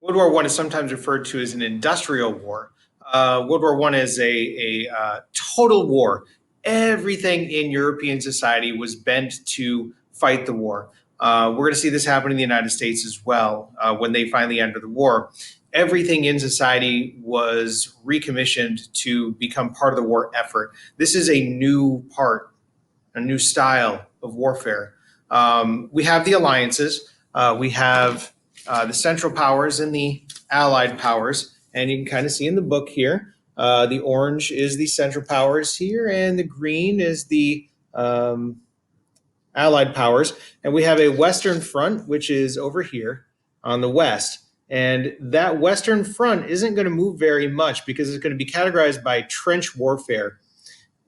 World War I is sometimes referred to as an industrial war. World War I is a total war. Everything in European society was bent to fight the war. We're going to see this happen in the United States as well when they finally enter the war. Everything in society was recommissioned to become part of the war effort. This is a new part, a new style of warfare. We have the alliances. We have the Central Powers and the Allied Powers. And you can kind of see in the book here, the orange is the Central Powers here, and the green is the Allied Powers. And we have a Western Front, which is over here on the west. And that Western Front isn't going to move very much because it's going to be categorized by trench warfare.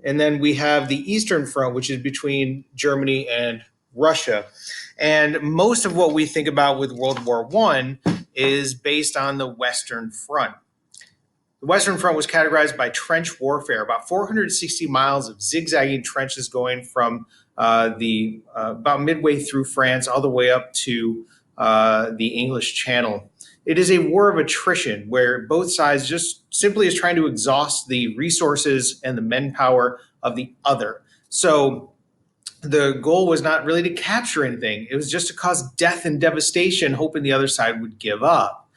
And then we have the Eastern Front, which is between Germany and Russia. And most of what we think about with World War I is based on the Western Front. The Western Front was categorized by trench warfare, about 460 miles of zigzagging trenches going from about midway through France all the way up to the English Channel. It is a war of attrition where both sides just simply is trying to exhaust the resources and the manpower of the other. So the goal was not really to capture anything. It was just to cause death and devastation, hoping the other side would give up.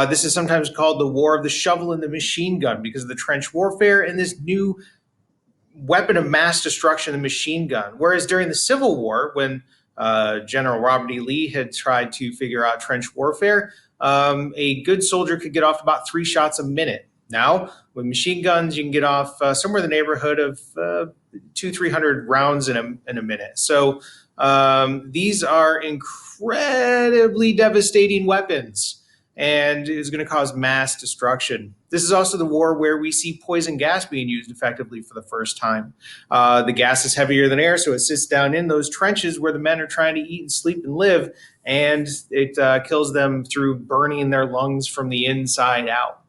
This is sometimes called the War of the Shovel and the Machine Gun because of the trench warfare and this new weapon of mass destruction, the machine gun. Whereas during the Civil War, when General Robert E. Lee had tried to figure out trench warfare, a good soldier could get off about 3 shots a minute. Now, with machine guns, you can get off somewhere in the neighborhood of 200-300 rounds in a minute. So these are incredibly devastating weapons, and is going to cause mass destruction. This is also the war where we see poison gas being used effectively for the first time. The gas is heavier than air, so it sits down in those trenches where the men are trying to eat and sleep and live, and it kills them through burning their lungs from the inside out.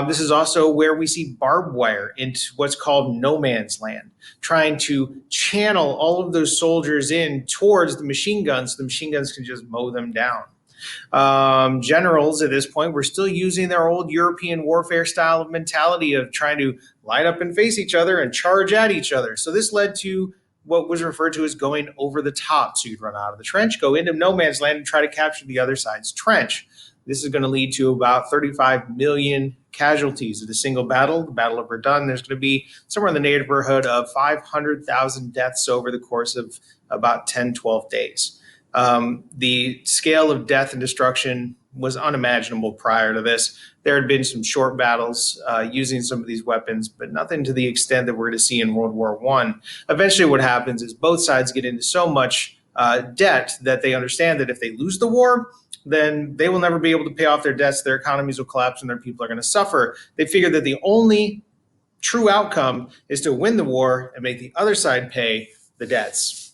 This is also where we see barbed wire into what's called no man's land, trying to channel all of those soldiers in towards the machine guns so the machine guns can just mow them down. Generals at this point were still using their old European warfare style of mentality of trying to line up and face each other and charge at each other. So this led to what was referred to as going over the top. So you'd run out of the trench, go into no man's land, and try to capture the other side's trench. This is going to lead to about 35 million casualties in a single battle, the Battle of Verdun. There's going to be somewhere in the neighborhood of 500,000 deaths over the course of about 10, 12 days. The scale of death and destruction was unimaginable prior to this. There had been some short battles using some of these weapons, but nothing to the extent that we're going to see in World War I. Eventually what happens is both sides get into so much debt that they understand that if they lose the war, then they will never be able to pay off their debts, their economies will collapse, and their people are going to suffer. They figure that the only true outcome is to win the war and make the other side pay the debts.